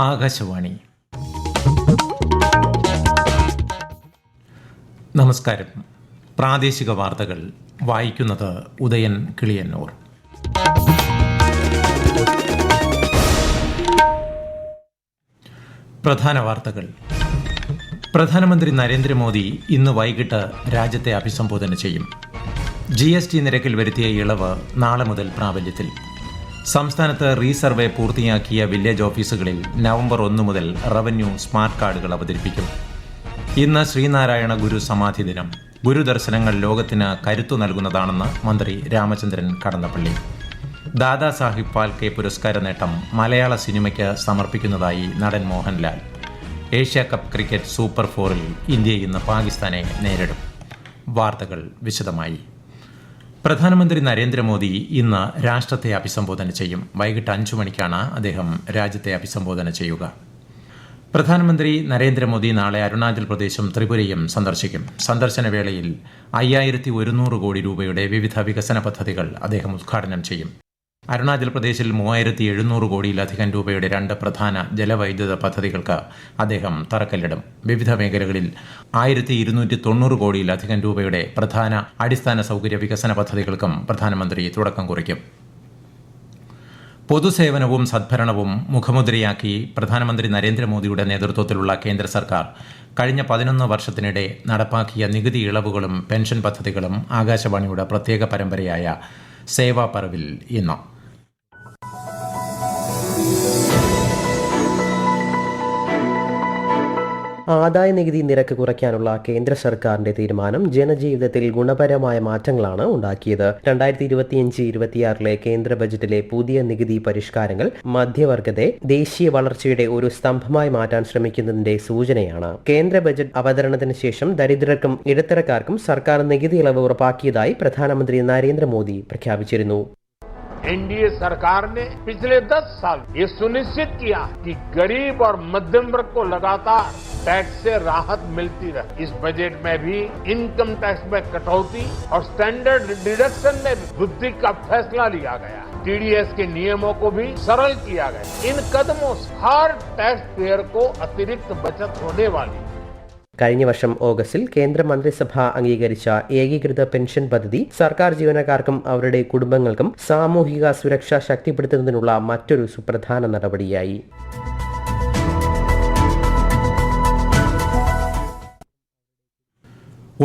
ആകാശവാണി. നമസ്കാരം. പ്രാദേശിക വാർത്തകൾ വായിക്കുന്നത് ഉദയൻ കിളിയന്നൂർ. പ്രധാന വാർത്തകൾ. പ്രധാനമന്ത്രി നരേന്ദ്രമോദി ഇന്ന് വൈകിട്ട് രാജ്യത്തെ അഭിസംബോധന ചെയ്യും. GST നിരക്കിൽ വരുത്തിയ ഇളവ് നാളെ മുതൽ പ്രാബല്യത്തിൽ. സംസ്ഥാനത്ത് റീസർവേ പൂർത്തിയാക്കിയ വില്ലേജ് ഓഫീസുകളിൽ നവംബർ 1 മുതൽ റവന്യൂ സ്മാർട്ട് കാർഡുകൾ അവതരിപ്പിക്കും. ഇന്ന് ശ്രീനാരായണ ഗുരു സമാധി ദിനം. ഗുരുദർശനങ്ങൾ ലോകത്തിന് കരുത്തു നൽകുന്നതാണെന്ന് മന്ത്രി രാമചന്ദ്രൻ കടന്നപ്പള്ളി. ദാദാ സാഹിബ് ഫാൽക്കെ പുരസ്കാര നേട്ടം മലയാള സിനിമയ്ക്ക് സമർപ്പിക്കുന്നതായി നടൻ Mohanlal. Asia cup cricket super 4-ൽ ഇന്ത്യ ഇന്ന് പാകിസ്ഥാനെ നേരിടും. വാർത്തകൾ വിശദമായി. പ്രധാനമന്ത്രി നരേന്ദ്രമോദി ഇന്ന് രാഷ്ട്രത്തെ അഭിസംബോധന ചെയ്യും. വൈകിട്ട് 5 മണിക്കാണ് അദ്ദേഹം രാജ്യത്തെ അഭിസംബോധന ചെയ്യുക. പ്രധാനമന്ത്രി നരേന്ദ്രമോദി നാളെ അരുണാചൽ പ്രദേശും ത്രിപുരയും സന്ദർശിക്കും. സന്ദർശന വേളയിൽ 5100 കോടി രൂപയുടെ വിവിധ വികസന പദ്ധതികൾ അദ്ദേഹം ഉദ്ഘാടനം ചെയ്യും. അരുണാചൽ പ്രദേശിൽ 3700 കോടിയിലധികം രൂപയുടെ 2 പ്രധാന ജലവൈദ്യുത പദ്ധതികൾക്ക് അദ്ദേഹം തറക്കല്ലിടും. വിവിധ മേഖലകളിൽ 1290 കോടിയിലധികം രൂപയുടെ പ്രധാന അടിസ്ഥാന സൗകര്യ വികസന പദ്ധതികൾക്കും പ്രധാനമന്ത്രി തുടക്കം കുറിക്കും. പൊതുസേവനവും സദ്ഭരണവും മുഖമുദ്രയാക്കി പ്രധാനമന്ത്രി നരേന്ദ്രമോദിയുടെ നേതൃത്വത്തിലുള്ള കേന്ദ്ര സർക്കാർ കഴിഞ്ഞ 11 വർഷത്തിനിടെ നടപ്പാക്കിയ നികുതി ഇളവുകളും പെൻഷൻ പദ്ധതികളും ആകാശവാണിയുടെ പ്രത്യേക പരമ്പരയായ സേവാ പർവിൽ ഇന്ന്. ആദായ നികുതി നിരക്ക് കുറയ്ക്കാനുള്ള കേന്ദ്ര സർക്കാരിന്റെ തീരുമാനം ജനജീവിതത്തിൽ ഗുണപരമായ മാറ്റങ്ങളാണ് ഉണ്ടാക്കിയത്. 2025-26 കേന്ദ്ര ബജറ്റിലെ പുതിയ നികുതി പരിഷ്കാരങ്ങൾ മധ്യവർഗത്തെ ദേശീയ വളർച്ചയുടെ ഒരു സ്തംഭമായി മാറ്റാൻ ശ്രമിക്കുന്നതിന്റെ സൂചനയാണ്. കേന്ദ്ര ബജറ്റ് അവതരണത്തിന് ശേഷം ദരിദ്രർക്കും ഇടത്തരക്കാർക്കും സർക്കാർ നികുതി ഇളവ് ഉറപ്പാക്കിയതായി പ്രധാനമന്ത്രി നരേന്ദ്രമോദി പ്രഖ്യാപിച്ചിരുന്നു. एनडीए सरकार ने पिछले 10 साल ये सुनिश्चित किया कि गरीब और मध्यम वर्ग को लगातार टैक्स से राहत मिलती रहे. इस बजट में भी इनकम टैक्स में कटौती और स्टैंडर्ड डिडक्शन में वृद्धि का फैसला लिया गया. TDS के नियमों को भी सरल किया गया. इन कदमों से हर टैक्स पेयर को अतिरिक्त बचत होने वाली. കഴിഞ്ഞ വർഷം ഓഗസ്റ്റിൽ കേന്ദ്ര മന്ത്രിസഭ അംഗീകരിച്ച ഏകീകൃത പെൻഷൻ പദ്ധതി സർക്കാർ ജീവനക്കാർക്കും അവരുടെ കുടുംബങ്ങൾക്കും സാമൂഹിക സുരക്ഷ ശക്തിപ്പെടുത്തുന്നതിനുള്ള മറ്റൊരു സുപ്രധാന നടപടിയായി.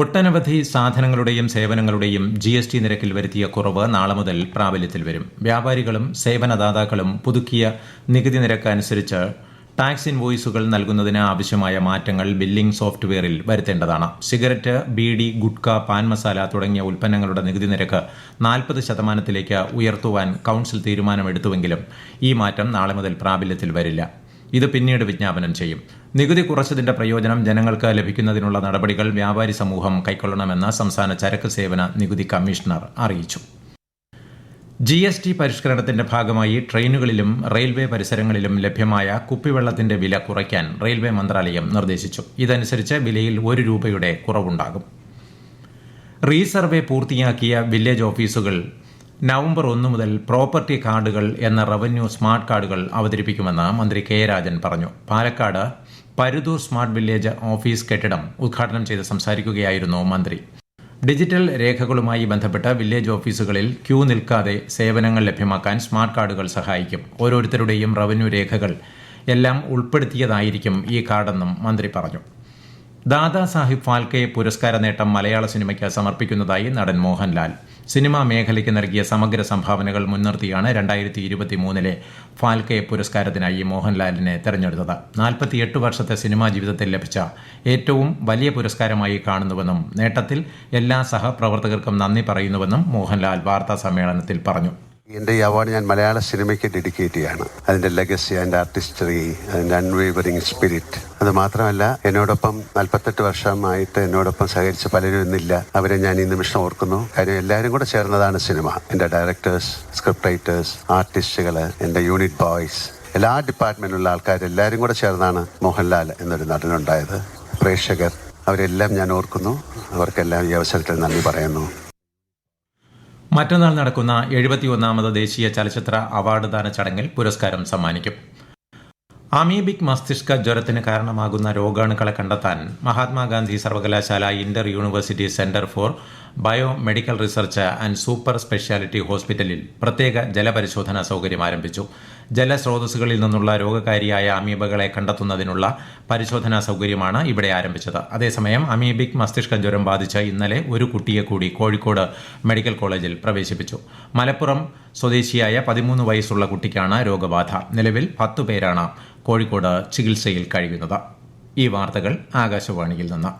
ഒട്ടനവധി സാധനങ്ങളുടെയും സേവനങ്ങളുടെയും GST നിരക്കിൽ വരുത്തിയ കുറവ് നാളെ മുതൽ പ്രാബല്യത്തിൽ വരും. വ്യാപാരികളും സേവനദാതാക്കളും പുതുക്കിയ നികുതി നിരക്ക് അനുസരിച്ച് ടാക്സ് ഇൻവോയ്സുകൾ നൽകുന്നതിന് ആവശ്യമായ മാറ്റങ്ങൾ ബില്ലിംഗ് സോഫ്റ്റ്വെയറിൽ വരുത്തേണ്ടതാണ്. സിഗരറ്റ്, ബീഡി, ഗുഡ്ക, പാൻ മസാല തുടങ്ങിയ ഉൽപ്പന്നങ്ങളുടെ നികുതി നിരക്ക് 40% ഉയർത്തുവാൻ കൌൺസിൽ തീരുമാനമെടുത്തുവെങ്കിലും ഈ മാറ്റം നാളെ മുതൽ പ്രാബല്യത്തിൽ വരില്ല. ഇത് പിന്നീട് വിജ്ഞാപനം ചെയ്യും. നികുതി കുറച്ചതിന്റെ പ്രയോജനം ജനങ്ങൾക്ക് ലഭിക്കുന്നതിനുള്ള നടപടികൾ വ്യാപാരി സമൂഹം കൈക്കൊള്ളണമെന്ന് സംസ്ഥാന ചരക്ക് സേവന നികുതി കമ്മീഷണർ അറിയിച്ചു. GST പരിഷ്കരണത്തിന്റെ ഭാഗമായി ട്രെയിനുകളിലും റെയിൽവേ പരിസരങ്ങളിലും ലഭ്യമായ കുപ്പിവെള്ളത്തിന്റെ വില കുറയ്ക്കാൻ റെയിൽവേ മന്ത്രാലയം നിർദ്ദേശിച്ചു. ഇതനുസരിച്ച് വിലയിൽ 1 രൂപയുടെ കുറവുണ്ടാകും. റീസർവേ പൂർത്തിയാക്കിയ വില്ലേജ് ഓഫീസുകൾ നവംബർ 1 മുതൽ പ്രോപ്പർട്ടി കാർഡുകൾ എന്ന റവന്യൂ സ്മാർട്ട് കാർഡുകൾ അവതരിപ്പിക്കുമെന്ന് മന്ത്രി K. രാജൻ പറഞ്ഞു. Palakkad Paruthur smart village office കെട്ടിടം ഉദ്ഘാടനം ചെയ്ത് സംസാരിക്കുകയായിരുന്നു മന്ത്രി. ഡിജിറ്റൽ രേഖകളുമായി ബന്ധപ്പെട്ട് വില്ലേജ് ഓഫീസുകളിൽ ക്യൂ നിൽക്കാതെ സേവനങ്ങൾ ലഭ്യമാക്കാൻ സ്മാർട്ട് കാർഡുകൾ സഹായിക്കും. ഓരോരുത്തരുടെയും റവന്യൂ രേഖകൾ എല്ലാം ഉൾപ്പെടുത്തിയതായിരിക്കും ഈ കാർഡെന്നും മന്ത്രി പറഞ്ഞു. ദാദാ സാഹിബ് ഫാൽക്കെ പുരസ്കാര നേട്ടം മലയാള സിനിമയ്ക്ക് സമർപ്പിക്കുന്നതായി നടൻ മോഹൻലാൽ. സിനിമാ മേഖലയ്ക്ക് നൽകിയ സമഗ്ര സംഭാവനകൾ മുൻനിർത്തിയാണ് 2023 ഫാൽക്കെ പുരസ്കാരത്തിനായി മോഹൻലാലിനെ തെരഞ്ഞെടുത്തത്. 48 വർഷത്തെ സിനിമാ ജീവിതത്തിൽ ലഭിച്ച ഏറ്റവും വലിയ പുരസ്കാരമായി കാണുന്നുവെന്നും നേട്ടത്തിൽ എല്ലാ സഹപ്രവർത്തകർക്കും നന്ദി പറയുന്നുവെന്നും മോഹൻലാൽ വാർത്താ സമ്മേളനത്തിൽ പറഞ്ഞു. എൻ്റെ ഈ അവാർഡ് ഞാൻ മലയാള സിനിമയ്ക്ക് ഡെഡിക്കേറ്റ് ചെയ്യാണ്. അതിൻ്റെ ലെഗസി, അതിൻ്റെ ആർട്ടിസ്റ്ററി, അതിൻ്റെ അൺവേവറിങ് സ്പിരിറ്റ്. അത് മാത്രമല്ല, എന്നോടൊപ്പം 48 വർഷമായിട്ട് എന്നോടൊപ്പം സഹകരിച്ച പലരും ഇന്നില്ല. അവരെ ഞാൻ ഈ നിമിഷം ഓർക്കുന്നു. കാര്യം എല്ലാവരും കൂടെ ചേർന്നതാണ് സിനിമ. എൻ്റെ ഡയറക്ടേഴ്സ്, സ്ക്രിപ്റ്റ് റൈറ്റേഴ്സ്, ആർട്ടിസ്റ്റുകൾ, എൻ്റെ യൂണിറ്റ് ബോയ്സ്, എല്ലാ ഡിപ്പാർട്ട്മെൻറ്റിലുള്ള ആൾക്കാരെല്ലാവരും കൂടെ ചേർന്നാണ് മോഹൻലാൽ എന്നൊരു നടനുണ്ടായത്. പ്രേക്ഷകർ, അവരെല്ലാം ഞാൻ ഓർക്കുന്നു. അവർക്കെല്ലാം ഈ അവസരത്തിൽ നന്ദി പറയുന്നു. മറ്റന്നാൾ നടക്കുന്ന 71ാമത് ദേശീയ ചലച്ചിത്ര അവാർഡ് ദാന ചടങ്ങിൽ പുരസ്കാരം സമ്മാനിക്കും. അമീബിക് മസ്തിഷ്ക ജ്വരത്തിന് കാരണമാകുന്ന രോഗാണുക്കളെ കണ്ടെത്താൻ മഹാത്മാഗാന്ധി സർവകലാശാല Inter university centre for bio medical research and super speciality ഹോസ്പിറ്റലിൽ പ്രത്യേക ജലപരിശോധനാ സൌകര്യം ആരംഭിച്ചു. ജലസ്രോതസ്സുകളിൽ നിന്നുള്ള രോഗകാരിയായ അമീബകളെ കണ്ടെത്തുന്നതിനുള്ള പരിശോധനാ സൌകര്യമാണ് ഇവിടെ ആരംഭിച്ചത്. അതേസമയം അമീബിക് മസ്തിഷ്ക ജ്വരം ബാധിച്ച് ഇന്നലെ ഒരു കുട്ടിയെ കൂടി കോഴിക്കോട് മെഡിക്കൽ കോളേജിൽ പ്രവേശിപ്പിച്ചു. മലപ്പുറം സ്വദേശിയായ 13 വയസ്സുള്ള കുട്ടിക്കാണ് രോഗബാധ. നിലവിൽ 10 പേരാണ് കോഴിക്കോട് ചികിത്സയിൽ കഴിയുന്നത്. ഈ വാർത്തകൾ ആകാശവാണിയിൽ നിന്ന്.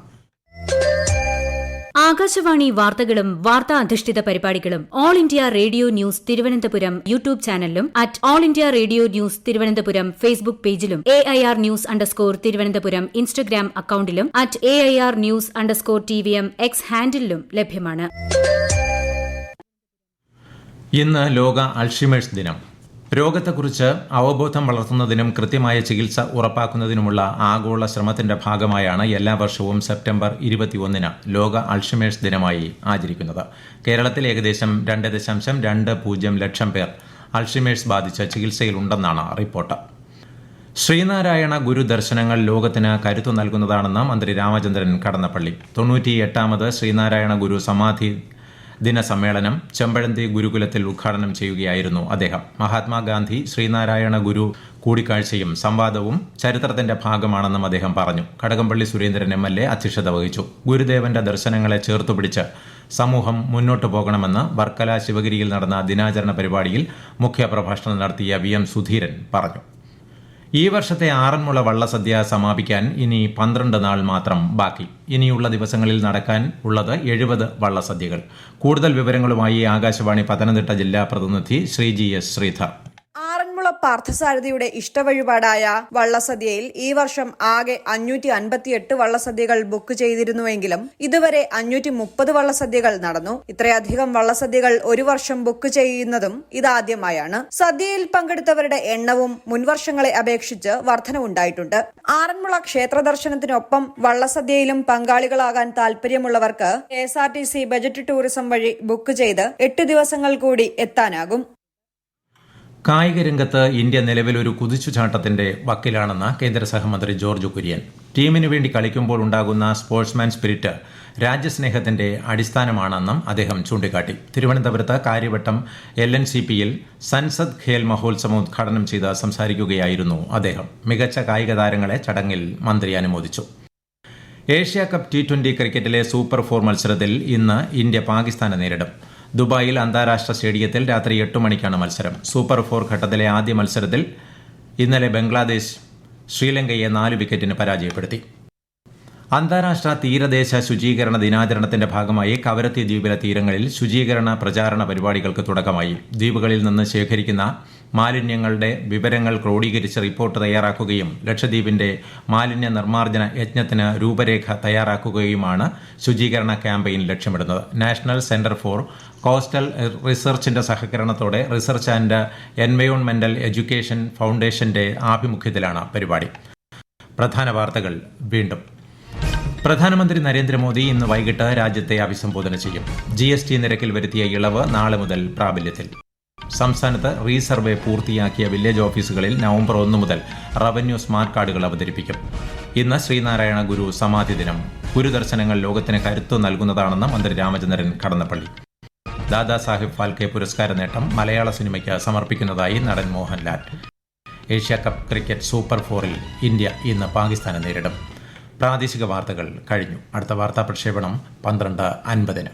ആകാശവാണി വാർത്തകളും വാർത്താ അധിഷ്ഠിത പരിപാടികളും all India radio news Thiruvananthapuram YouTube ചാനലിലും @all India radio news Thiruvananthapuram Facebook പേജിലും AIR ന്യൂസ് _ ഇൻസ്റ്റഗ്രാം അക്കൌണ്ടിലും @AIR ന്യൂസ് _ TVM X ഹാൻഡിലും ലഭ്യമാണ്. ഇന്ന് ലോക അൾഷിമേഴ്സ് ദിനം. രോഗത്തെക്കുറിച്ച് അവബോധം വളർത്തുന്നതിനും കൃത്യമായ ചികിത്സ ഉറപ്പാക്കുന്നതിനുമുള്ള ആഗോള ശ്രമത്തിന്റെ ഭാഗമായാണ് എല്ലാ വർഷവും സെപ്റ്റംബർ 21 ലോക അൾഷിമേഴ്സ് ദിനമായി ആചരിക്കുന്നത്. കേരളത്തിൽ ഏകദേശം 2.20 ലക്ഷം പേർ അൾഷിമേഴ്സ് ബാധിച്ച് ചികിത്സയിലുണ്ടെന്നാണ് റിപ്പോർട്ട്. ശ്രീനാരായണ ഗുരു ദർശനങ്ങൾ ലോകത്തിന് കരുത്തു നൽകുന്നതാണെന്ന് മന്ത്രി രാമചന്ദ്രൻ കടന്നപ്പള്ളി. 98ാമത് ശ്രീനാരായണ ഗുരു സമാധി ദിന സമ്മേളനം ചെമ്പഴന്തി ഗുരുകുലത്തിൽ ഉദ്ഘാടനം ചെയ്യുകയായിരുന്നു അദ്ദേഹം. മഹാത്മാഗാന്ധി ശ്രീനാരായണ ഗുരു കൂടിക്കാഴ്ചയും സംവാദവും ചരിത്രത്തിന്റെ ഭാഗമാണെന്നും അദ്ദേഹം പറഞ്ഞു. കടകംപള്ളി സുരേന്ദ്രൻ MLA അധ്യക്ഷത വഹിച്ചു. ഗുരുദേവന്റെ ദർശനങ്ങളെ ചേർത്തുപിടിച്ച് സമൂഹം മുന്നോട്ടു പോകണമെന്ന് വർക്കല ശിവഗിരിയിൽ നടന്ന ദിനാചരണ പരിപാടിയിൽ മുഖ്യപ്രഭാഷണം നടത്തിയ VM സുധീരൻ പറഞ്ഞു. ഈ വർഷത്തെ ആറന്മുള വള്ളസദ്യ സമാപിക്കാൻ ഇനി 12 നാൾ മാത്രം ബാക്കി. ഇനിയുള്ള ദിവസങ്ങളിൽ നടക്കാൻ ഉള്ളത് 70 വള്ളസദ്യകൾ. കൂടുതൽ വിവരങ്ങളുമായി ആകാശവാണി പത്തനംതിട്ട ജില്ലാ പ്രതിനിധി ശ്രീജി S. ശ്രീധർ. ആറന്മുള പാർത്ഥസാരഥിയുടെ ഇഷ്ടവഴിപാടായ വള്ളസദ്യയിൽ ഈ വർഷം ആകെ 558 വള്ളസദ്യകൾ ബുക്ക് ചെയ്തിരുന്നുവെങ്കിലും ഇതുവരെ 530 വള്ളസദ്യകൾ നടന്നു. ഇത്രയധികം വള്ളസദ്യകൾ ഒരു വർഷം ബുക്ക് ചെയ്യുന്നതും ഇതാദ്യമായാണ്. സദ്യയിൽ പങ്കെടുത്തവരുടെ എണ്ണവും മുൻവർഷങ്ങളെ അപേക്ഷിച്ച് വർധനവുണ്ടായിട്ടുണ്ട്. ആറന്മുള ക്ഷേത്ര ദർശനത്തിനൊപ്പം വള്ളസദ്യയിലും പങ്കാളികളാകാൻ താൽപര്യമുള്ളവർക്ക് KSRTC ബജറ്റ് ടൂറിസം വഴി ബുക്ക് ചെയ്ത് 8 ദിവസങ്ങൾ കൂടി എത്താനാകും. കായിക രംഗത്ത് ഇന്ത്യ നിലവിൽ ഒരു കുതിച്ചുചാട്ടത്തിന്റെ വക്കിലാണെന്ന് കേന്ദ്ര സഹമന്ത്രി ജോർജ് കുര്യൻ. ടീമിനു വേണ്ടി കളിക്കുമ്പോൾ ഉണ്ടാകുന്ന സ്പോർട്സ്മാൻ സ്പിരിറ്റ് രാജ്യസ്നേഹത്തിന്റെ അടിസ്ഥാനമാണെന്നും അദ്ദേഹം ചൂണ്ടിക്കാട്ടി. തിരുവനന്തപുരത്ത് കാര്യവട്ടം LNCPയിൽ സൻസദ് ഖേൽ മഹോത്സവം ഉദ്ഘാടനം ചെയ്ത് സംസാരിക്കുകയായിരുന്നു അദ്ദേഹം. മികച്ച കായിക താരങ്ങളെ ചടങ്ങിൽ മന്ത്രി അനുമോദിച്ചു. ഏഷ്യ കപ്പ് T20 ക്രിക്കറ്റിലെ സൂപ്പർ 4 മത്സരത്തിൽ ഇന്ന് ഇന്ത്യ പാകിസ്ഥാനെ നേരിടും. ദുബായിൽ അന്താരാഷ്ട്ര സ്റ്റേഡിയത്തിൽ രാത്രി 8 മണിക്കാണ് മത്സരം. സൂപ്പർ 4 ഘട്ടത്തിലെ ആദ്യ മത്സരത്തിൽ ഇന്നലെ ബംഗ്ലാദേശ് ശ്രീലങ്കയെ 4 വിക്കറ്റിന് പരാജയപ്പെടുത്തി. അന്താരാഷ്ട്ര തീരദേശ ശുചീകരണ ദിനാചരണത്തിന്റെ ഭാഗമായി കവരത്തി ദ്വീപിലെ തീരങ്ങളിൽ ശുചീകരണ പ്രചാരണ പരിപാടികൾക്ക് തുടക്കമായി. ദ്വീപുകളിൽ നിന്ന് ശേഖരിക്കുന്ന മാലിന്യങ്ങളുടെ വിവരങ്ങൾ ക്രോഡീകരിച്ച് റിപ്പോർട്ട് തയ്യാറാക്കുകയും ലക്ഷദ്വീപിന്റെ മാലിന്യ നിർമ്മാർജ്ജന യജ്ഞത്തിന് രൂപരേഖ തയ്യാറാക്കുകയുമാണ് ശുചീകരണ ക്യാമ്പയിൻ ലക്ഷ്യമിടുന്നത്. നാഷണൽ സെന്റർ ഫോർ കോസ്റ്റൽ റിസർച്ചിന്റെ സഹകരണത്തോടെ റിസർച്ച് ആൻഡ് എൻവയോൺമെന്റൽ എഡ്യൂക്കേഷൻ ഫൗണ്ടേഷന്റെ ആഭിമുഖ്യത്തിലാണ് പരിപാടി. പ്രധാന വാർത്തകൾ വീണ്ടും. പ്രധാനമന്ത്രി നരേന്ദ്രമോദി ഇന്ന് വൈകിട്ട് രാജ്യത്തെ അഭിസംബോധന ചെയ്യും. GST നിരക്കിൽ വരുത്തിയ ഇളവ് നാളെ മുതൽ പ്രാബല്യത്തിൽ. സംസ്ഥാനത്ത് റീസർവേ പൂർത്തിയാക്കിയ വില്ലേജ് ഓഫീസുകളിൽ നവംബർ 1 മുതൽ റവന്യൂ സ്മാർട്ട് കാർഡുകൾ അവതരിപ്പിക്കും. ഇന്ന് ശ്രീനാരായണ ഗുരു സമാധി ദിനം. ഗുരുദർശനങ്ങൾ ലോകത്തിന് കരുത്തു നൽകുന്നതാണെന്ന് മന്ത്രി രാമചന്ദ്രൻ കടന്നപ്പള്ളി. ദാദാ സാഹിബ് ഫാൽക്കെ പുരസ്കാര നേട്ടം മലയാള സിനിമയ്ക്ക് സമർപ്പിക്കുന്നതായി നടൻ Mohanlal. Asia cup cricket super 4-ൽ ഇന്ത്യ ഇന്ന് പാകിസ്ഥാനെ നേരിടും. പ്രാദേശിക വാർത്തകൾ കഴിഞ്ഞു. അടുത്ത വാർത്താ പ്രക്ഷേപണം 12:50.